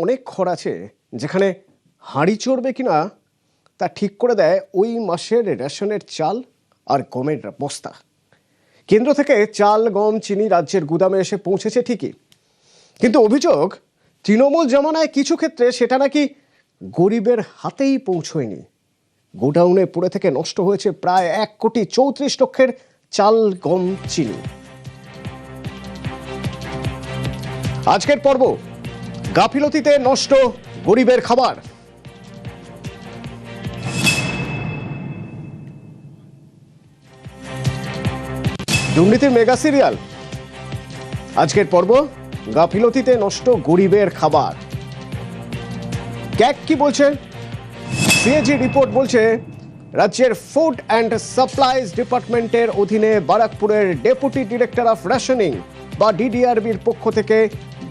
অনেক ঘর আছে যেখানে হাঁড়ি চড়বে কিনা তা ঠিক করে দেয় ওই মাসের রেশনের চাল আর গমের বস্তা। কেন্দ্র থেকে চাল, গম, চিনি রাজ্যের গুদামে এসে পৌঁছেছে ঠিকই, কিন্তু অভিযোগ তৃণমূল জমানায় কিছু ক্ষেত্রে সেটা নাকি গরিবের হাতেই পৌঁছয়নি। গোডাউনে পড়ে থেকে নষ্ট হয়েছে প্রায় 1,34,00,000 চাল, গম, চিনি। আজকের পর্ব, গাফিলতিতে নষ্ট গরিবের খাবার। দুর্নীতির মেগা সিরিয়াল। আজকের পর্ব, গাফিলতিতে নষ্ট গরিবের খাবার। ক্যাগ কি বলছে? সিএজি রিপোর্ট বলছে রাজ্যের ফুড অ্যান্ড সাপ্লাইজ ডিপার্টমেন্টের অধীনে বারাকপুরের ডেপুটি ডিরেক্টর অফ রেশনিং বা ডিডিআরবির পক্ষ থেকে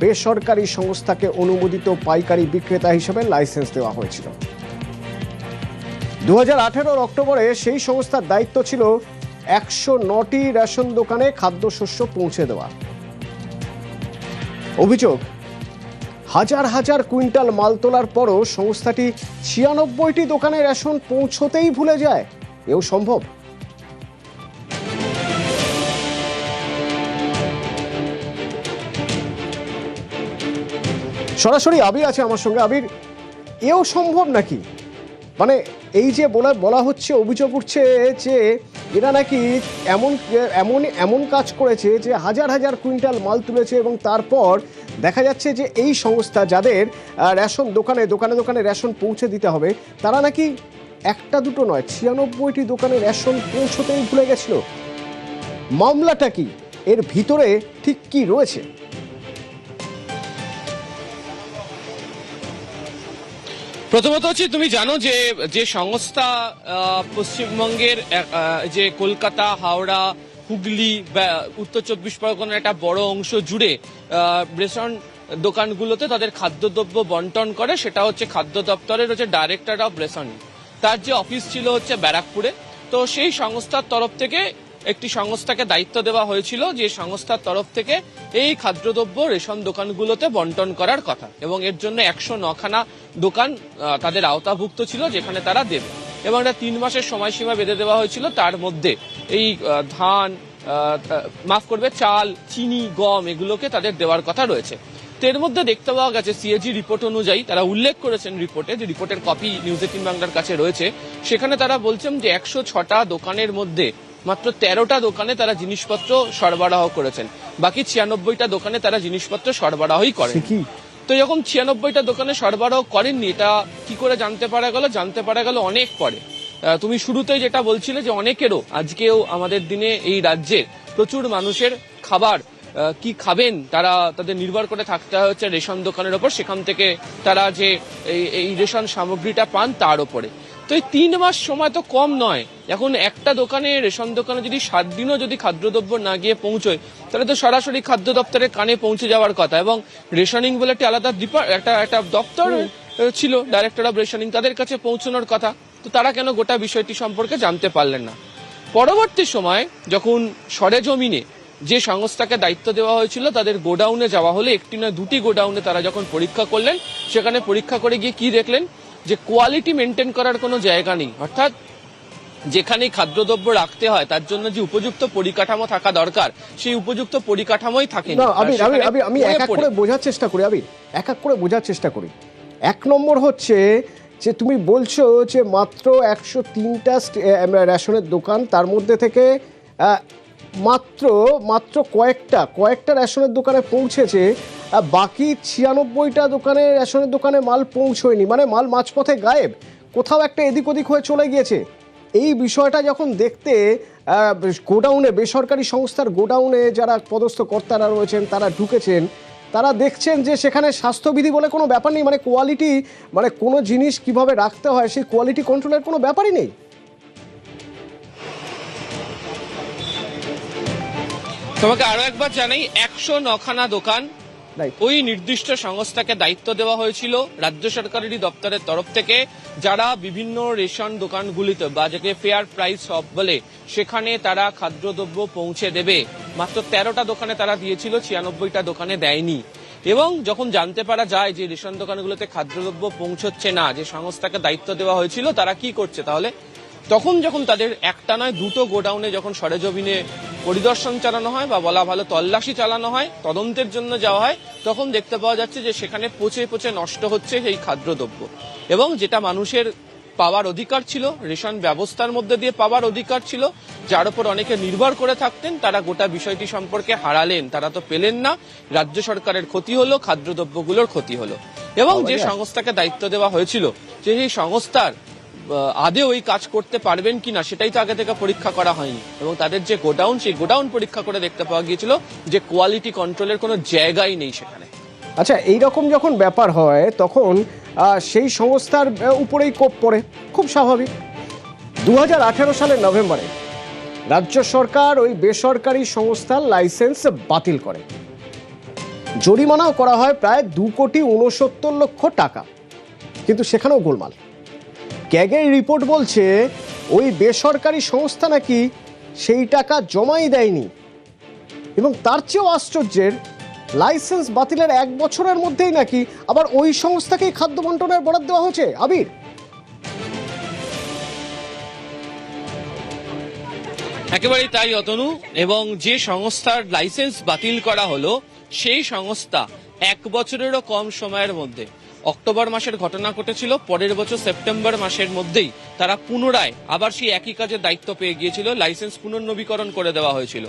বেসরকারি সংস্থাকে অনুমোদিত পাইকারি বিক্রেতা হিসেবে লাইসেন্স দেওয়া হয়েছিল। 2018 অক্টোবরে সেই সংস্থার দায়িত্ব ছিল 109টি রেশন দোকানে খাদ্যশস্য পৌঁছে দেওয়া। অভিযোগ, হাজার হাজার কুইন্টাল মাল তোলার পরও সংস্থাটি 96টি দোকানে রেশন পৌঁছতেই ভুলে যায়। এও সম্ভব? সরাসরি আবির আছে আমার সঙ্গে। আবির, এও সম্ভব নাকি? মানে এই যে বলা হচ্ছে, অভিযোগ উঠছে যে এরা নাকি এমন কাজ করেছে যে হাজার হাজার কুইন্টাল মাল তুলেছে এবং তারপর দেখা যাচ্ছে যে এই সংস্থা যাদের রেশন দোকানে দোকানে রেশন পৌঁছে দিতে হবে, তারা নাকি একটা দুটো নয় 96টি দোকানে রেশন পৌঁছতেই ভুলে গেছিল। মামলাটা কি? এর ভিতরে ঠিক কি রয়েছে? প্রথমত হচ্ছে, তুমি জানো যে যে সংস্থা পশ্চিমবঙ্গের যে কলকাতা, হাওড়া, হুগলি, উত্তর 24 পরগনার একটা বড় অংশ জুড়ে রেশন দোকানগুলোতে তাদের খাদ্যদ্রব্য বন্টন করে, সেটা হচ্ছে খাদ্য দপ্তরের হচ্ছে ডাইরেক্টর অফ রেশনিং। তার যে অফিস ছিল হচ্ছে ব্যারাকপুরে। তো সেই সংস্থার তরফ থেকে একটি সংস্থাকে দায়িত্ব দেওয়া হয়েছিল যে সংস্থার তরফ থেকে এই খাদ্যদ্রব্য রেশন দোকানগুলোতে বন্টন করার কথা, এবং এর জন্য 109খানা দোকান তাদের আওতাভুক্ত ছিল যেখানে তারা দেবে, এবং এটা 3 মাসের সময়সীমা বেঁধে দেওয়া হয়েছিল। তার মধ্যে এই ধান, চাল, চিনি, গম এগুলোকে তাদের দেওয়ার কথা রয়েছে। তো এর মধ্যে দেখতে পাওয়া গেছে, সিএজি রিপোর্ট অনুযায়ী তারা উল্লেখ করেছেন রিপোর্টে, যে রিপোর্টের কপি নিউজ 18 বাংলার কাছে রয়েছে, সেখানে তারা বলছেন যে 106টা দোকানের মধ্যে মাত্র 13টা দোকানে তারা জিনিসপত্র সরবরাহ করেছেন, বাকি 96টা দোকানে তারা জিনিসপত্র সরবরাহই করেন। তো যখন 96টা দোকানে সরবরাহ করেননি, এটা কি করে জানতে পারা গেল অনেক পরে। তুমি শুরুতেই যেটা বলছিলে যে অনেকেরও আজকেও আমাদের দিনে এই রাজ্যের প্রচুর মানুষের খাবার কি খাবেন তারা তাদের নির্ভর করে থাকতে হচ্ছে রেশন দোকানের ওপর, সেখান থেকে তারা যে এই রেশন সামগ্রীটা পান তার ওপরে। তো এই 3 মাস সময় তো কম নয়। এখন একটা দোকানে, রেশন দোকানে যদি 7 দিনও যদি খাদ্যদ্রব্য না গিয়ে পৌঁছয়, তাহলে তো সরাসরি খাদ্য দপ্তরের কানে পৌঁছে যাওয়ার কথা। এবং রেশনিং বলে একটা আলাদা একটা দপ্তর ছিল, ডাইরেক্টর অফ রেশনিং, তাদের কাছে পৌঁছানোর কথা। তো তারা কেন গোটা বিষয়টি সম্পর্কে জানতে পারলেন না? পরবর্তী সময় যখন সরেজমিনে যে সংস্থাকে দায়িত্ব দেওয়া হয়েছিল তাদের গোডাউনে যাওয়া হলে, একটি নয় 2টি গোডাউনে তারা যখন পরীক্ষা করলেন, সেখানে পরীক্ষা করে গিয়ে কি দেখলেন, যে কোয়ালিটি মেনটেন করার কোনো জায়গা নেই। অর্থাৎ যেখানে খাদ্যদ্রব্য রাখতে হয় তার জন্য যে উপযুক্ত পরিকাঠামো থাকা দরকার, সেই উপযুক্ত পরিকাঠামোই থাকে না। আমি এক এক করে বোঝার চেষ্টা করি। 1 নম্বর হচ্ছে যে তুমি বলছো যে মাত্র 103টা রেশনের দোকান, তার মধ্যে থেকে মাত্র কয়েকটা রেশনের দোকানে পৌঁছেছে, বাকি 96টা দোকানে রেশনের দোকানে মাল পৌঁছয়নি। মানে মাল মাঝপথে গায়েব, কোথাও একটা এদিক ওদিক হয়ে চলে গিয়েছে। এই বিষয়টা যখন দেখতে গোডাউনে, বেসরকারি সংস্থার গোডাউনে যারা পদস্থ কর্তারা রয়েছেন তারা ঢুকেছেন, তারা দেখছেন যে সেখানে স্বাস্থ্যবিধি বলে কোনো ব্যাপার নেই। মানে কোয়ালিটি, মানে কোনো জিনিস কিভাবে রাখতে হয় সেই কোয়ালিটি কন্ট্রোলের কোনো ব্যাপারই নেই। তোমাকে আরো একবার জানাই, 109খানা দোকান ওই নির্দিষ্ট সংস্থাকে দায়িত্ব দেওয়া হয়েছিল রাজ্য সরকারেরই দপ্তরের তরফ থেকে, যারা বিভিন্ন রেশন দোকানগুলিতে বা যাকে ফেয়ার প্রাইস শপ বলে, সেখানে তারা খাদ্যদ্রব্য পৌঁছে দেবে। মাত্র 13টা দোকানে তারা দিয়েছিল, 96টা দোকানে দেয়নি। এবং যখন জানতে পারা যায় যে রেশন দোকানগুলোতে খাদ্যদ্রব্য পৌঁছচ্ছে না, যে সংস্থাকে দায়িত্ব দেওয়া হয়েছিল তারা কি করছে তাহলে, তখন যখন তাদের একটা নয় দুটো গোডাউনে যখন সরেজমিনে পরিদর্শন চালানো হয় বা বলা ভালো তল্লাশি চালানো হয়, তদন্তের জন্য যাওয়া হয়, তখন দেখতে পাওয়া যাচ্ছে যে সেখানে পচে পচে নষ্ট হচ্ছে সেই খাদ্যদ্রব্য। এবং যেটা মানুষের পাওয়ার অধিকার ছিল, রেশন ব্যবস্থার মধ্যে দিয়ে পাওয়ার অধিকার ছিল, যার উপর অনেকে নির্ভর করে থাকতেন, তারা গোটা বিষয়টি সম্পর্কে হারালেন, তারা তো পেলেন না। রাজ্য সরকারের ক্ষতি হলো, খাদ্যদ্রব্যগুলোর ক্ষতি হলো। এবং যে সংস্থাকে দায়িত্ব দেওয়া হয়েছিল, যে সেই সংস্থার আদেও এই কাজ করতে পারবেন কিনা সেটাই তো আগে থেকে পরীক্ষা করা হয়নি। এবং তাদের যে গোডাউন, সেই গোডাউন পরীক্ষা করে দেখতে পাওয়া গিয়েছিল যে কোয়ালিটি কন্ট্রোলের কোনো জায়গাই নেই সেখানে। আচ্ছা, এইরকম যখন ব্যাপার হয় তখন সেই সংস্থার উপরেই কোপ পড়ে, খুব স্বাভাবিক। 2018 সালের নভেম্বরে রাজ্য সরকার ওই বেসরকারি সংস্থার লাইসেন্স বাতিল করে, জরিমানাও করা হয় প্রায় 2,69,00,000 টাকা। কিন্তু সেখানেও গোলমাল। ক্যাগের রিপোর্ট বলছে ওই বেসরকারি সংস্থা নাকি সেই টাকা জমাই দেয়নি, এবং তার চেয়েও আশ্চর্যের, লাইসেন্স বাতিলের 1 বছরের মধ্যেই নাকি আবার ওই সংস্থাকেই খাদ্য বন্টনের বরাদ দেওয়া হয়েছে। আবির, একেবারেই তাই অতনু। এবং যে সংস্থার লাইসেন্স বাতিল করা হলো, সেই সংস্থা 1 বছরেরও কম সময়ের মধ্যে, অক্টোবর মাসের ঘটনা ঘটেছিল, পরের বছর সেপ্টেম্বর মাসের মধ্যেই তারা পুনরায় আবার সেই একই কাজের দায়িত্ব পেয়ে গিয়েছিল, লাইসেন্স পুনর্নবীকরণ করে দেওয়া হয়েছিল।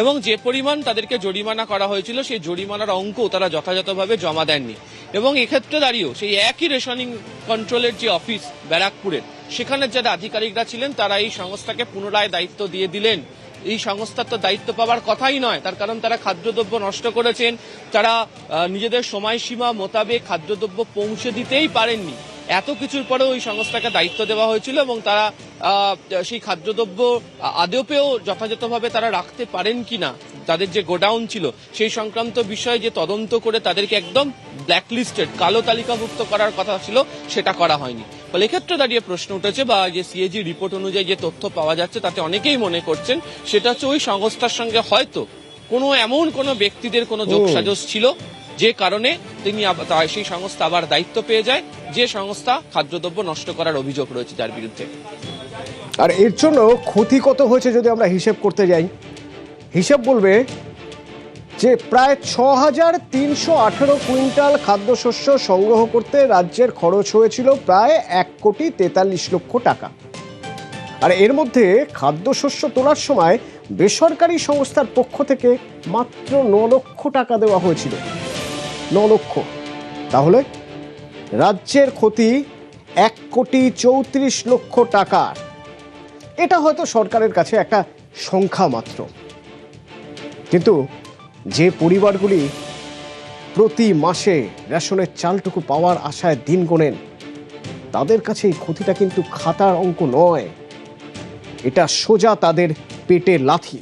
এবং যে পরিমাণ তাদেরকে জরিমানা করা হয়েছিল, সেই জরিমানার অঙ্ক তারা যথাযথভাবে জমা দেননি। এবং এক্ষেত্রে দাঁড়িয়েও সেই একই রেশনিং কন্ট্রোলের যে অফিস ব্যারাকপুরের, সেখানের যারা আধিকারিকরা ছিলেন, তারা এই সংস্থাকে পুনরায় দায়িত্ব দিয়ে দিলেন। এই সংস্থার তো দায়িত্ব পাওয়ার কথাই নয়, তার কারণ তারা খাদ্যদ্রব্য নষ্ট করেছেন, তারা নিজেদের সময়সীমা মোতাবেক খাদ্যদ্রব্য পৌঁছে দিতেই পারেননি। এত কিছুর পরেও ওই সংস্থাকে দায়িত্ব দেওয়া হয়েছিল, এবং তারা সেই খাদ্যদ্রব্য আদপেও যথাযথভাবে তারা রাখতে পারেন কিনা, তাদের যে গোডাউন ছিল সেই সংক্রান্ত বিষয়ে যে তদন্ত করে তাদেরকে একদম ব্ল্যাকলিস্টেড, কালো তালিকাভুক্ত করার কথা ছিল, সেটা করা হয়নি। ফলে এক্ষেত্রে দাঁড়িয়ে প্রশ্ন উঠেছে, বা যে সিএজি রিপোর্ট অনুযায়ী যে তথ্য পাওয়া যাচ্ছে, তাতে অনেকেই মনে করছেন সেটা হচ্ছে ওই সংস্থার সঙ্গে হয়তো এমন কোনো ব্যক্তিদের কোনো যোগসাজশ ছিল, যে কারণে সেই সংস্থা আবার দায়িত্ব পেয়ে যায়, যে সংস্থা খাদ্যদ্রব্য নষ্ট করার অভিযোগ রয়েছে যার বিরুদ্ধে। আর এর জন্য ক্ষতি কত হয়েছে যদি আমরা হিসেব করতে যাই, হিসেব বলবে যে প্রায় 6,318 কুইন্টাল খাদ্যশস্য সংগ্রহ করতে রাজ্যের খরচ হয়েছিল প্রায় 1,43,00,000 টাকা। আর এর মধ্যে খাদ্যশস্য তোলার সময় বেসরকারি সংস্থার পক্ষ থেকে মাত্র 9 লক্ষ টাকা দেওয়া হয়েছিল। 9 লক্ষ। তাহলে রাজ্যের ক্ষতি 1,34,00,000 টাকা। এটা হয়তো সরকারের কাছে একটা সংখ্যা মাত্র, কিন্তু যে পরিবারগুলি প্রতি মাসে রেশনের চালটুকু পাওয়ার আশায় দিন গোনেন, তাদের কাছে এই ক্ষতিটা কিন্তু খাতার অঙ্ক নয়, এটা সোজা তাদের পেটে লাথি।